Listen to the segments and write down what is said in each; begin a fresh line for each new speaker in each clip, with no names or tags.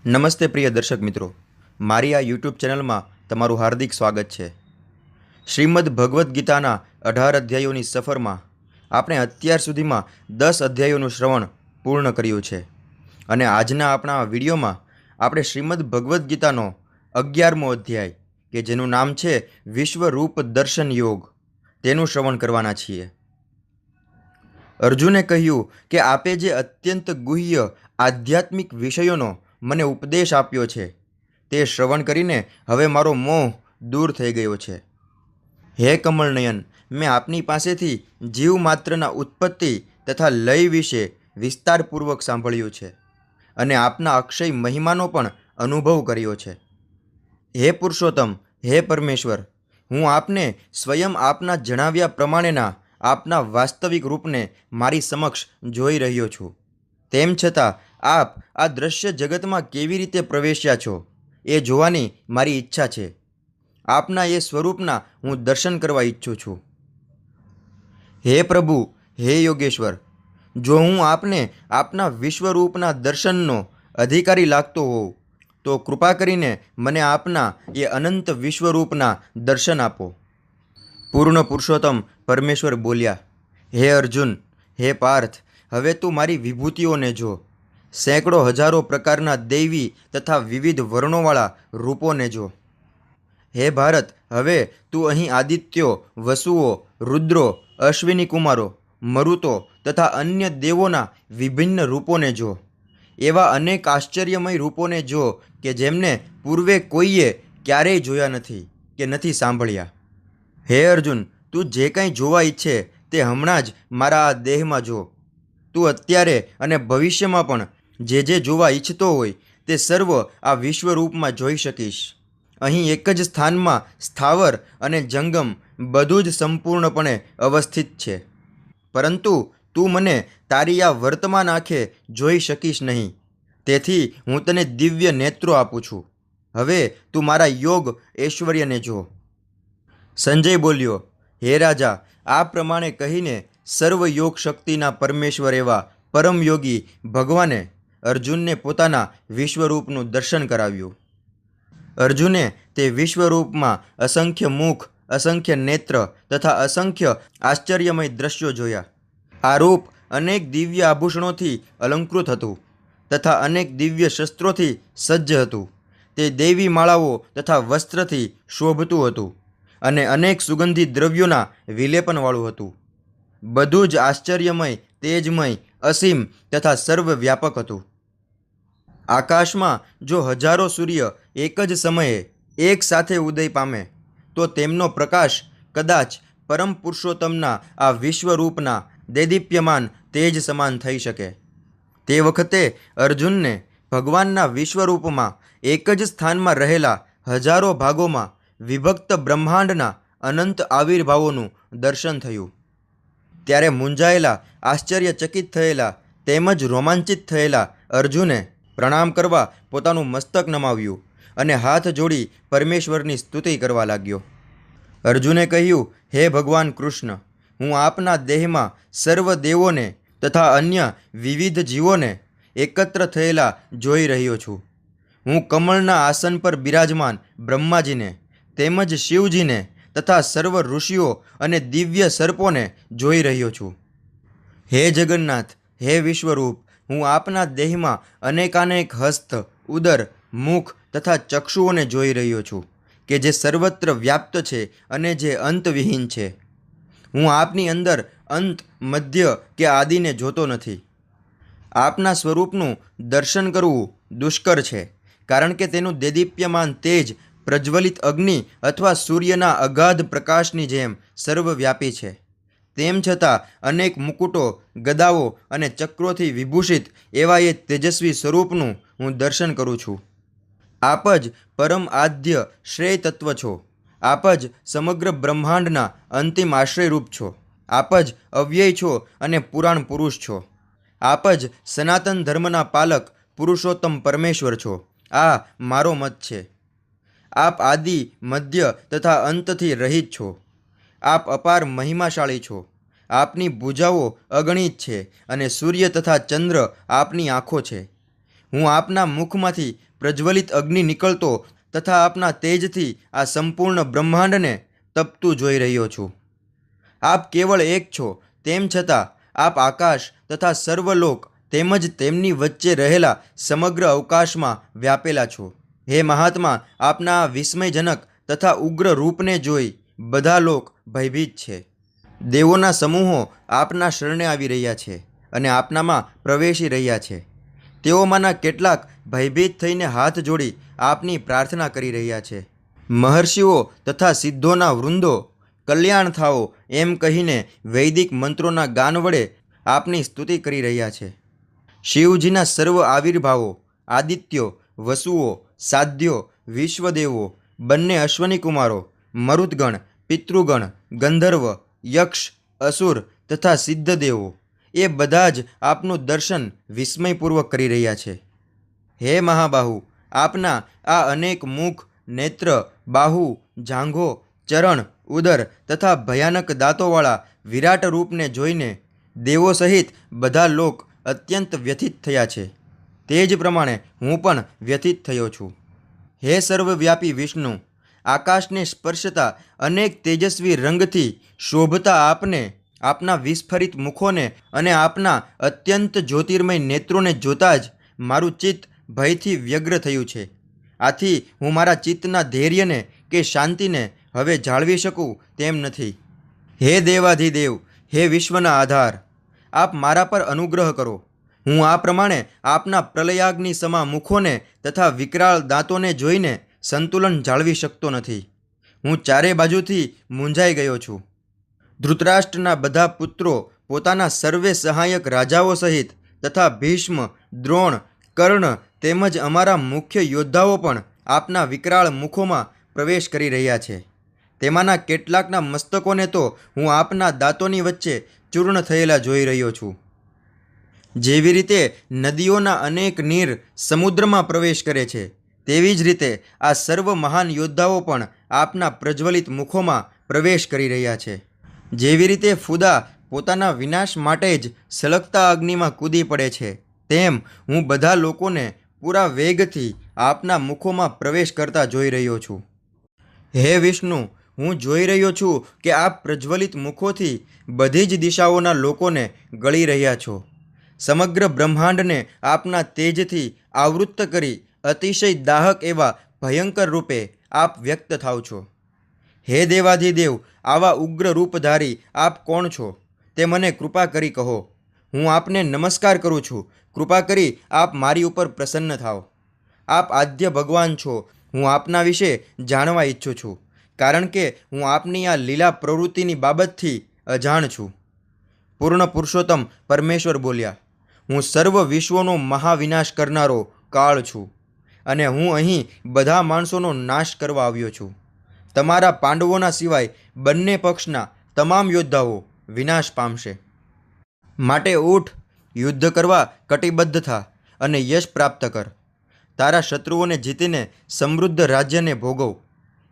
નમસ્તે પ્રિય દર્શક મિત્રો, મારી આ યુટ્યુબ ચેનલમાં તમારું હાર્દિક સ્વાગત છે. શ્રીમદ્ ભગવદ્ ગીતાના 18 અધ્યાયોની સફરમાં આપણે અત્યાર સુધીમાં 10 અધ્યાયોનું શ્રવણ પૂર્ણ કર્યું છે અને આજના આપણા વિડીયોમાં આપણે શ્રીમદ્ ભગવદ્ ગીતાનો 11મો અધ્યાય કે જેનું નામ છે વિશ્વરૂપ દર્શન યોગ તેનું શ્રવણ કરવાના છીએ. અર્જુને કહ્યું કે આપે જે અત્યંત ગુહ્ય આધ્યાત્મિક વિષયોનો મને ઉપદેશ આપ્યો છે તે શ્રવણ કરીને હવે મારો મોહ દૂર થઈ ગયો છે. હે કમળનયન, મેં આપની પાસેથી જીવ માત્રના ઉત્પત્તિ તથા લય વિશે વિસ્તારપૂર્વક સાંભળ્યું છે અને આપના અક્ષય મહિમાનો પણ અનુભવ કર્યો છે. હે પુરુષોત્તમ, હે પરમેશ્વર, હું આપને સ્વયં આપના જણાવ્યા પ્રમાણેના આપના વાસ્તવિક રૂપને મારી સમક્ષ જોઈ રહ્યો છું. તેમ છતાં આપ આ દ્રશ્ય જગતમાં કેવી રીતે પ્રવેશ્યા છો એ જોવાની મારી ઈચ્છા છે. આપના એ સ્વરૂપના હું દર્શન કરવા ઈચ્છું છું. હે પ્રભુ, હે યોગેશ્વર, જો હું આપને આપના વિશ્વરૂપના દર્શનનો અધિકારી લાગતો હોઉં તો કૃપા કરીને મને આપના એ અનંત વિશ્વરૂપના દર્શન આપો. પૂર્ણ પુરુષોત્તમ પરમેશ્વર બોલ્યા, હે અર્જુન, હે પાર્થ, હવે તું મારી વિભૂતિઓને જો. સેંકડો હજારો પ્રકારના દૈવી તથા વિવિધ વર્ણોવાળા રૂપોને જો. હે ભારત, હવે તું અહીં આદિત્યો, વસુઓ, રુદ્રો, અશ્વિની કુમારો, મરુતો તથા અન્ય દેવોના વિભિન્ન રૂપોને જો. એવા અનેક આશ્ચર્યમય રૂપોને જો કે જેમને પૂર્વે કોઈએ ક્યારેય જોયા નથી કે નથી સાંભળ્યા. હે અર્જુન, તું જે કંઈ જોવા ઈચ્છે તે હમણાં જ મારા આ દેહમાં જો. તું અત્યારે અને ભવિષ્યમાં પણ જે જોવા ઈચ્છતો હોય તે સર્વ આ વિશ્વરૂપમાં જોઈ શકીશ. અહીં એક જ સ્થાનમાં સ્થાવર અને જંગમ બધું જ સંપૂર્ણપણે અવસ્થિત છે. પરંતુ તું મને તારી આ વર્તમાન આંખે જોઈ શકીશ નહીં. તેથી હું તને દિવ્ય નેત્રો આપું છું. હવે તું મારા યોગ ઐશ્વર્યને જો. સંજય બોલ્યો, હે રાજા, આ પ્રમાણે કહીને સર્વ યોગ શક્તિના પરમેશ્વર એવા પરમયોગી ભગવાને અર્જુનને પોતાના વિશ્વરૂપનું દર્શન કરાવ્યું. અર્જુને તે વિશ્વરૂપમાં અસંખ્ય મુખ, અસંખ્ય નેત્ર તથા અસંખ્ય આશ્ચર્યમય દ્રશ્યો જોયા. આ રૂપ અનેક દિવ્ય આભૂષણોથી અલંકૃત હતું તથા અનેક દિવ્ય શસ્ત્રોથી સજ્જ હતું. તે દૈવી માળાઓ તથા વસ્ત્રથી શોભતું હતું અને અનેક સુગંધી દ્રવ્યોના વિલેપનવાળું હતું. બધું જ આશ્ચર્યમય, તેજમય, અસીમ તથા સર્વવ્યાપક હતું. આકાશમાં જો હજારો સૂર્ય એક જ સમયે એક સાથે ઉદય પામે તો તેમનો પ્રકાશ કદાચ પરમ પુરુષોત્તમના આ વિશ્વરૂપના દેદીપ્યમાન તેજ સમાન થઈ શકે. તે વખતે અર્જુનને ભગવાનના વિશ્વરૂપમાં એક જ સ્થાનમાં રહેલા હજારો ભાગોમાં વિભક્ત બ્રહ્માંડના અનંત આવિર્ભાવોનું દર્શન થયું. ત્યારે મૂંઝાયેલા, આશ્ચર્યચકિત થયેલા તેમજ રોમાંચિત થયેલા અર્જુને પ્રણામ કરવા પોતાનું મસ્તક નમાવ્યું અને હાથ જોડી પરમેશ્વરની સ્તુતિ કરવા લાગ્યો. અર્જુને કહ્યું, હે ભગવાન કૃષ્ણ, હું આપના દેહમાં સર્વ દેવોને તથા અન્ય વિવિધ જીવોને એકત્ર થયેલા જોઈ રહ્યો છું. હું કમળના આસન પર બિરાજમાન બ્રહ્માજીને તેમજ શિવજીને તથા સર્વ ઋષિઓ અને દિવ્ય સર્પોને જોઈ રહ્યો છું. હે જગન્નાથ, હે વિશ્વરૂપ, હું આપના દેહમાં અનેકાનેક હસ્ત, ઉદર, મુખ તથા ચક્ષુઓને જોઈ રહ્યો છું કે જે સર્વત્ર વ્યાપ્ત છે અને જે અંતવિહીન છે. હું આપની અંદર અંત, મધ્ય કે આદિને જોતો નથી. આપના સ્વરૂપનું દર્શન કરવું દુષ્કર છે, કારણ કે તેનું દેદીપ્યમાન તેજ પ્રજ્વલિત અગ્નિ અથવા સૂર્યના અગાધ પ્રકાશની જેમ સર્વવ્યાપી છે. તેમ છતાં અનેક મુકુટો, ગદાઓ અને ચક્રોથી વિભૂષિત એવા એ તેજસ્વી સ્વરૂપનું હું દર્શન કરું છું. આપ જ પરમ આદ્ય શ્રેય તત્વ છો. આપ જ સમગ્ર બ્રહ્માંડના અંતિમ આશ્રયરૂપ છો. આપ જ અવ્યય છો અને પુરાણ પુરુષ છો. આપ જ સનાતન ધર્મના પાલક પુરુષોત્તમ પરમેશ્વર છો. આ મારો મત છે. આપ આદિ, મધ્ય તથા અંતથી રહિત છો. આપ અપાર મહિમાશાળી છો. આપની ભુજાઓ અગણિત છે અને સૂર્ય તથા ચંદ્ર આપની આંખો છે. હું આપના મુખમાંથી પ્રજ્વલિત અગ્નિ નીકળતો તથા આપના તેજથી આ સંપૂર્ણ બ્રહ્માંડને તપતું જોઈ રહ્યો છું. આપ કેવળ એક છો, તેમ છતાં આપ આકાશ તથા સર્વલોક તેમજ તેમની વચ્ચે રહેલા સમગ્ર અવકાશમાં વ્યાપેલા છો. હે મહાત્મા, આપના આ વિસ્મયજનક તથા ઉગ્ર રૂપને જોઈ બધા લોક ભયભીત છે. દેવોના સમૂહો આપના શરણે આવી રહ્યા છે અને આપનામાં પ્રવેશી રહ્યા છે. તેઓમાંના કેટલાક ભયભીત થઈને હાથ જોડી આપની પ્રાર્થના કરી રહ્યા છે. મહર્ષિઓ તથા સિદ્ધોના વૃંદો કલ્યાણ થાઓ એમ કહીને વૈદિક મંત્રોના ગાન વડે આપની સ્તુતિ કરી રહ્યા છે. શિવજીના સર્વ આવિર્ભાવો, આદિત્યો, વસુઓ, સાધ્યો, વિશ્વદેવો, બંને અશ્વની કુમારો, મરુદગણ, પિતૃગણ, ગંધર્વ, યક્ષ, અસુર તથા સિદ્ધદેવો એ બધા જ આપનું દર્શન વિસ્મયપૂર્વક કરી રહ્યા છે. હે મહાબાહુ, આપના આ અનેક મુખ, નેત્ર, બાહુ, જાંઘો, ચરણ, ઉદર તથા ભયાનક દાંતોવાળા વિરાટ રૂપને જોઈને દેવો સહિત બધા લોક અત્યંત વ્યથિત થયા છે. તે જ પ્રમાણે હું પણ વ્યથિત થયો છું. હે સર્વવ્યાપી વિષ્ણુ, આકાશને સ્પર્શતા અનેક તેજસ્વી રંગથી શોભતા આપને, આપના વિસ્ફરિત મુખોને અને આપના અત્યંત જ્યોતિર્મય નેત્રોને જોતાં જ મારું ચિત્ત ભયથી વ્યગ્ર થયું છે. આથી હું મારા ચિત્તના ધૈર્યને કે શાંતિને હવે જાળવી શકું તેમ નથી. હે દેવાધિદેવ, હે વિશ્વના આધાર, આપ મારા પર અનુગ્રહ કરો. હું આ પ્રમાણે આપના પ્રલયાગ્નિ સમા મુખોને તથા વિકરાળ દાંતોને જોઈને સંતુલન જાળવી શકતો નથી. હું ચારે બાજુથી મૂંઝાઈ ગયો છું. ધૃતરાષ્ટ્રના બધા પુત્રો પોતાના સર્વે સહાયક રાજાઓ સહિત તથા ભીષ્મ, દ્રોણ, કર્ણ તેમજ અમારા મુખ્ય યોદ્ધાઓ પણ આપના વિકરાળ મુખોમાં પ્રવેશ કરી રહ્યા છે. તેમાંના કેટલાકના મસ્તકોને તો હું આપના દાંતોની વચ્ચે ચૂર્ણ થયેલા જોઈ રહ્યો છું. જેવી રીતે નદીઓના અનેક નીર સમુદ્રમાં પ્રવેશ કરે છે, તેવી જ રીતે આ સર્વ મહાન યોદ્ધાઓ પણ આપના પ્રજ્વલિત મુખોમાં પ્રવેશ કરી રહ્યા છે. જેવી રીતે ફૂદા પોતાના વિનાશ માટે જ સળગતા અગ્નિમાં કૂદી પડે છે, તેમ હું બધા લોકોને પૂરા વેગથી આપના મુખોમાં પ્રવેશ કરતા જોઈ રહ્યો છું. હે વિષ્ણુ, હું જોઈ રહ્યો છું કે આપ પ્રજ્વલિત મુખોથી બધી જ દિશાઓના લોકોને ગળી રહ્યા છો. સમગ્ર બ્રહ્માંડને આપના તેજથી આવૃત્ત કરી અતિશય દાહક એવા ભયંકર રૂપે આપ વ્યક્ત થાવ છો. હે દેવાધિદેવ, આવા ઉગ્ર રૂપધારી આપ કોણ છો તે મને કૃપા કરી કહો. હું આપને નમસ્કાર કરું છું. કૃપા કરી આપ મારી ઉપર પ્રસન્ન થાવ. આપ આદ્ય ભગવાન છો. હું આપના વિશે જાણવા ઈચ્છું છું, કારણ કે હું આપની આ લીલા પ્રવૃત્તિની બાબતથી અજાણ છું. પૂર્ણ પુરુષોત્તમ પરમેશ્વર બોલ્યા, હું સર્વ વિશ્વોનો મહાવિનાશ કરનારો કાળ છું અને હું અહીં બધા માણસોનો નાશ કરવા આવ્યો છું. તમારા પાંડવોના સિવાય બંને પક્ષના તમામ યોદ્ધાઓ વિનાશ પામશે. માટે ઉઠ, યુદ્ધ કરવા કટિબદ્ધ થા અને યશ પ્રાપ્ત કર. તારા શત્રુઓને જીતીને સમૃદ્ધ રાજ્યને ભોગવ.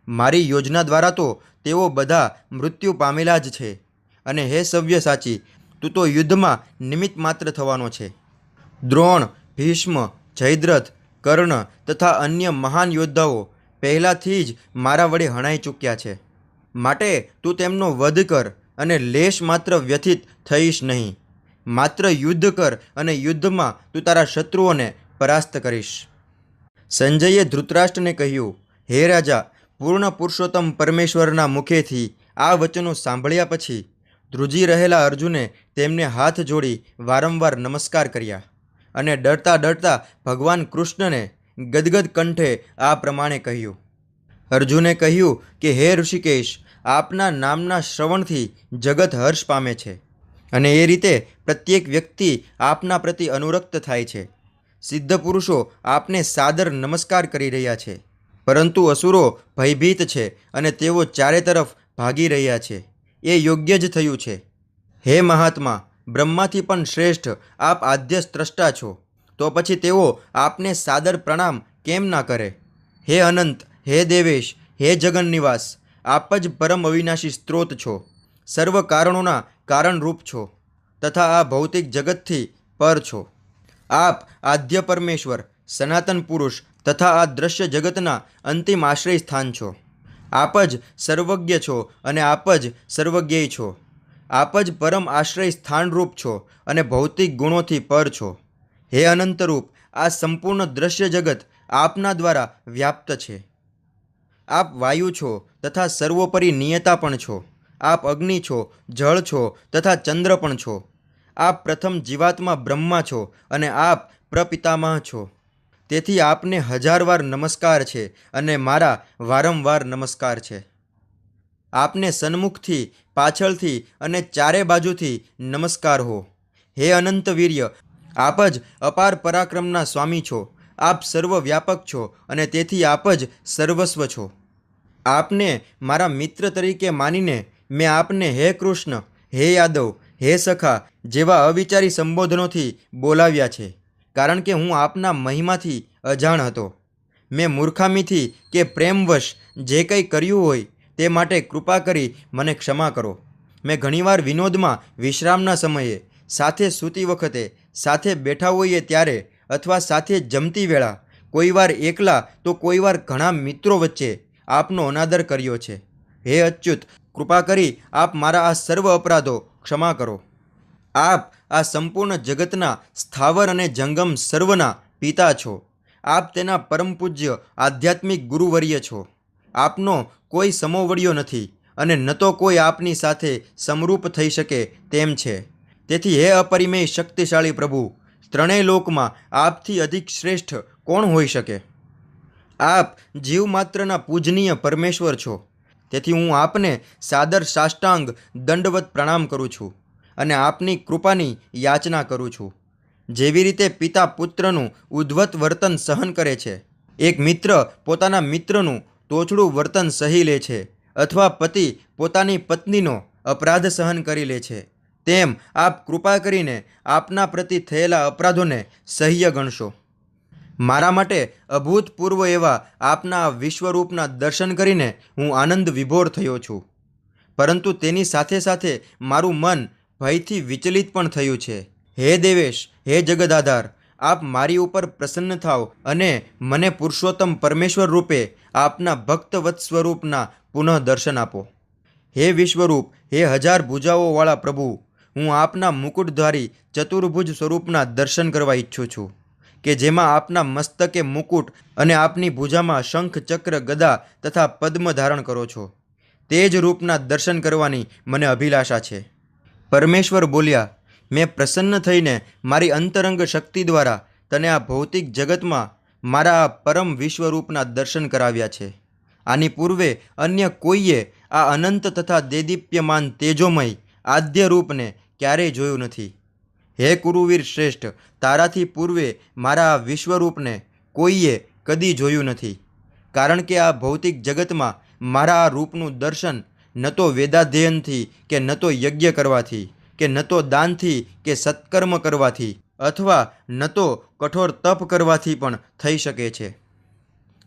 મારી યોજના દ્વારા તો તેઓ બધા મૃત્યુ પામેલા જ છે અને હે સવ્યસાચી, તું તો યુદ્ધમાં નિમિત્ત માત્ર થવાનો છે. દ્રોણ, ભીષ્મ, જયદ્રથ, કર્ણ તથા અન્ય મહાન યોદ્ધાઓ પહેલાંથી જ મારા વડે હણાઈ ચૂક્યા છે. માટે તું તેમનો વધ કર અને લેશ માત્ર વ્યથિત થઈશ નહીં. માત્ર યુદ્ધ કર અને યુદ્ધમાં તું તારા શત્રુઓને પરાસ્ત કરીશ. સંજયે ધૃતરાષ્ટ્રને કહ્યું, હે રાજા, પૂર્ણ પુરુષોત્તમ પરમેશ્વરના મુખેથી આ વચનો સાંભળ્યા પછી ધ્રુજી રહેલા અર્જુને તેમને હાથ જોડી વારંવાર નમસ્કાર કર્યા અને ડરતા ડરતા ભગવાન કૃષ્ણને ગદગદ કંઠે આ પ્રમાણે કહ્યું. અર્જુને કહ્યું કે હે ઋષિકેશ, આપના નામના શ્રવણથી જગત હર્ષ પામે છે અને એ રીતે પ્રત્યેક વ્યક્તિ આપના પ્રતિ અનુરક્ત થાય છે. સિદ્ધ પુરુષો આપને સાદર નમસ્કાર કરી રહ્યા છે, પરંતુ અસુરો ભયભીત છે અને તેઓ ચારે તરફ ભાગી રહ્યા છે. એ યોગ્ય જ થયું છે. હે મહાત્મા, બ્રહ્માથી પણ શ્રેષ્ઠ આપ આદ્ય સ્રષ્ટા છો, તો પછી તેઓ આપને સાદર પ્રણામ કેમ ના કરે? હે અનંત, હે દેવેશ, હે જગન્નિવાસ, આપ જ પરમ અવિનાશી સ્ત્રોત છો, સર્વ કારણોના કારણરૂપ છો તથા આ ભૌતિક જગતથી પર છો. આપ આદ્ય પરમેશ્વર સનાતન પુરુષ તથા આ દ્રશ્ય જગતના અંતિમ આશ્રય સ્થાન છો. આપ જ સર્વજ્ઞ છો અને આપ જ સર્વજ્ઞેય છો. આપ જ પરમ આશ્રય સ્થાનરૂપ છો અને ભૌતિક ગુણોથી પર છો. હે અનંતરૂપ, આ સંપૂર્ણ દ્રશ્ય જગત આપના દ્વારા વ્યાપ્ત છે. આપ વાયુ છો તથા સર્વોપરી નિયતા પણ છો. આપ અગ્નિ છો, જળ છો તથા ચંદ્ર પણ છો. આપ પ્રથમ જીવાત્મા બ્રહ્મા છો અને આપ પ્રપિતામહ છો. તેથી આપને 1000 વાર નમસ્કાર છે અને મારા વારંવાર નમસ્કાર છે. આપને સન્મુખથી, પાછળથી અને ચારે બાજુથી નમસ્કાર હો. હે અનંત વીર્ય, આપ જ અપાર પરાક્રમના સ્વામી છો. આપ સર્વવ્યાપક છો અને તેથી આપ જ સર્વસ્વ છો. આપને મારા મિત્ર તરીકે માનીને મેં આપને હે કૃષ્ણ, હે યાદવ, હે સખા જેવા અવિચારી સંબોધનોથી બોલાવ્યા છે, કારણ કે હું આપના મહિમાથી અજાણ હતો. મેં મૂર્ખામીથી કે પ્રેમવશ જે કંઈ કર્યું હોય તે માટે કૃપા કરી મને ક્ષમા કરો. મેં ઘણીવાર વિનોદમાં, વિશ્રામના સમયે, સાથે સૂતી વખતે, સાથે બેઠા હોઈએ ત્યારે અથવા સાથે જમતી વેળા, કોઈવાર એકલા તો કોઈવાર ઘણા મિત્રો વચ્ચે આપનો અનાદર કર્યો છે. હે અચ્યુત, કૃપા કરી આપ મારા આ સર્વ અપરાધો ક્ષમા કરો. આપ આ સંપૂર્ણ જગતના સ્થાવર અને જંગમ સર્વના પિતા છો. આપ તેના પરમ પૂજ્ય આધ્યાત્મિક ગુરુવર્ય છો. આપનો કોઈ સમોવડિયો નથી અને ન તો કોઈ આપની સાથે સમરૂપ થઈ શકે તેમ છે. તેથી હે અપરિમેય શક્તિશાળી પ્રભુ, ત્રણેય લોકમાં આપથી અધિક શ્રેષ્ઠ કોણ હોઈ શકે? આપ જીવમાત્રના પૂજનીય પરમેશ્વર છો. તેથી હું આપને સાદર સાષ્ટાંગ દંડવત પ્રણામ કરું છું અને આપની કૃપાની યાચના કરું છું. જેવી રીતે પિતા પુત્રનું ઉદ્ધત વર્તન સહન કરે છે, એક મિત્ર પોતાના મિત્રનું તોછડું વર્તન સહી લે છે, અથવા પતિ પોતાની પત્નીનો અપરાધ સહન કરી લે છે, તેમ આપ કૃપા કરીને આપના પ્રતિ થયેલા અપરાધોને સહ્ય ગણશો. મારા માટે અભૂતપૂર્વ એવા આપના આ વિશ્વરૂપના દર્શન કરીને હું આનંદ વિભોર થયો છું. પરંતુ તેની સાથે સાથે મારું મન ભયથી વિચલિત પણ થયું છે. હે દેવેશ, હે જગદાધાર, આપ મારી ઉપર પ્રસન્ન થાવ અને મને પુરુષોત્તમ પરમેશ્વર રૂપે આપના ભક્તવત્સ સ્વરૂપના પુનઃ દર્શન આપો. હે વિશ્વરૂપ, હે 1000 ભુજાઓવાળા પ્રભુ, હું આપના મુકુટધારી ચતુર્ભુજ સ્વરૂપના દર્શન કરવા ઈચ્છું છું, કે જેમાં આપના મસ્તકે મુકુટ અને આપની ભુજામાં શંખ, ચક્ર, ગદા તથા પદ્મ ધારણ કરો છો. તે જ રૂપના દર્શન કરવાની મને અભિલાષા છે. પરમેશ્વર બોલ્યા, મેં પ્રસન્ન થઈને મારી અંતરંગ શક્તિ દ્વારા તને આ ભૌતિક જગતમાં મારા આ પરમ વિશ્વરૂપના દર્શન કરાવ્યા છે. આની પૂર્વે અન્ય કોઈએ આ અનંત તથા દેદીપ્યમાન તેજોમય આદ્ય રૂપને ક્યારેય જોયું નથી. હે કુરુવીર શ્રેષ્ઠ, તારાથી પૂર્વે મારા આ વિશ્વરૂપને કોઈએ કદી જોયું નથી. કારણ કે આ ભૌતિક જગતમાં મારા આ રૂપનું દર્શન ન તો વેદાધ્યયનથી કે ન તો યજ્ઞ કરવાથી કે ન તો દાનથી કે સત્કર્મ કરવાથી અથવા ન તો કઠોર તપ કરવાથી પણ થઈ શકે છે.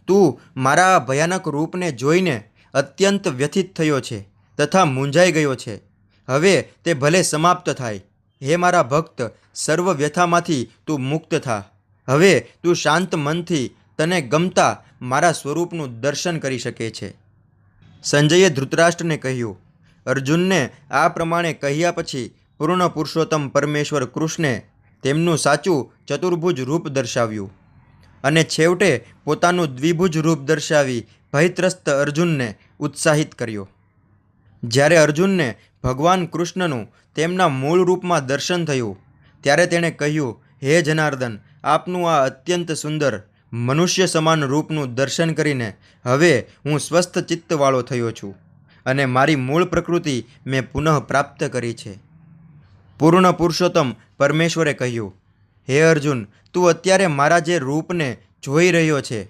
તું મારા આ ભયાનક રૂપને જોઈને અત્યંત વ્યથિત થયો છે તથા મૂંઝાઈ ગયો છે. હવે તે ભલે સમાપ્ત થાય. હે મારા ભક્ત, સર્વ વ્યથામાંથી તું મુક્ત થા. હવે તું શાંત મનથી તને ગમતા મારા સ્વરૂપનું દર્શન કરી શકે છે. સંજયે ધૃતરાષ્ટ્રને કહ્યું. અર્જુનને આ પ્રમાણે કહ્યા પછી પૂર્ણ પુરુષોત્તમ પરમેશ્વર કૃષ્ણે તેમનું સાચું ચતુર્ભુજ રૂપ દર્શાવ્યું અને છેવટે પોતાનું દ્વિભુજ રૂપ દર્શાવી ભયત્રસ્ત અર્જુનને ઉત્સાહિત કર્યો. જ્યારે અર્જુનને ભગવાન કૃષ્ણનું તેમના મૂળ રૂપમાં દર્શન થયું ત્યારે તેણે કહ્યું, હે જનાર્દન, આપનું આ અત્યંત સુંદર મનુષ્ય સમાન રૂપનું દર્શન કરીને હવે હું સ્વસ્થ ચિત્તવાળો થયો છું અને મારી મૂળ પ્રકૃતિ મેં પુનઃ પ્રાપ્ત કરી છે. પૂર્ણ પુરુષોત્તમ પરમેશ્વરે કહ્યું, હે અર્જુન, તું અત્યારે મારા જે રૂપને જોઈ રહ્યો છે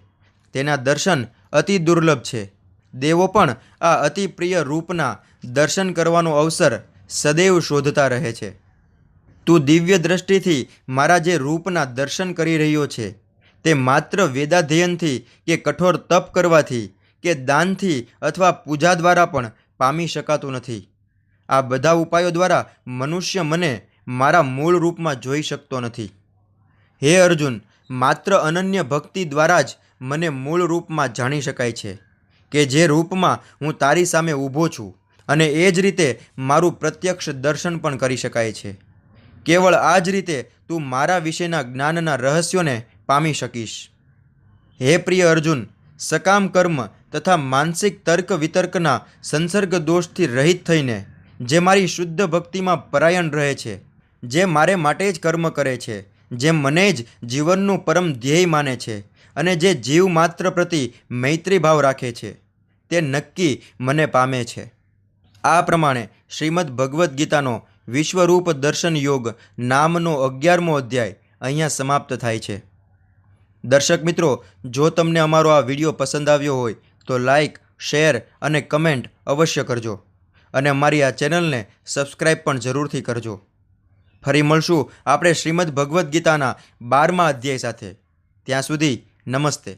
તેના દર્શન અતિ દુર્લભ છે. દેવો પણ આ અતિ પ્રિય રૂપના દર્શન કરવાનો અવસર સદૈવ શોધતા રહે છે. તું દિવ્ય દ્રષ્ટિથી મારા જે રૂપના દર્શન કરી રહ્યો છે તે માત્ર વેદાધ્યયનથી કે કઠોર તપ કરવાથી કે દાનથી અથવા પૂજા દ્વારા પણ પામી શકાતું નથી. આ બધા ઉપાયો દ્વારા મનુષ્ય મને મારા મૂળ રૂપમાં જોઈ શકતો નથી. હે અર્જુન, માત્ર અનન્ય ભક્તિ દ્વારા જ મને મૂળ રૂપમાં જાણી શકાય છે, કે જે રૂપમાં હું તારી સામે ઊભો છું, અને એ જ રીતે મારું પ્રત્યક્ષ દર્શન પણ કરી શકાય છે. કેવળ આ જ રીતે તું મારા વિશેના જ્ઞાનના રહસ્યોને પામી શકીશ. હે પ્રિય અર્જુન, સકામ કર્મ તથા માનસિક તર્ક વિતર્કના સંસર્ગ દોષથી રહિત થઈને જે મારી શુદ્ધ ભક્તિમાં પરાયણ રહે છે, જે મારે માટે જ કર્મ કરે છે, જે મને જ જીવનનું પરમ ધ્યેય માને છે, અને જે જીવ માત્ર પ્રતિ મૈત્રી ભાવ રાખે છે, તે નક્કી મને પામે છે. આ પ્રમાણે શ્રીમદ્ ભગવદ્ ગીતાનો વિશ્વરૂપ દર્શન યોગ નામનો 11મો અધ્યાય અહીંયા સમાપ્ત થાય છે. દર્શક મિત્રો, જો તમને અમારો આ વિડીયો પસંદ આવ્યો હોય તો લાઈક, શેર અને કમેન્ટ અવશ્ય કરજો, અને અમારી આ ચેનલને સબસ્ક્રાઈબ પણ જરૂરથી કરજો. ફરી મળશું આપણે શ્રીમદ્ ભગવદ્ ગીતાના 12મા અધ્યાય સાથે. ત્યાં સુધી નમસ્તે.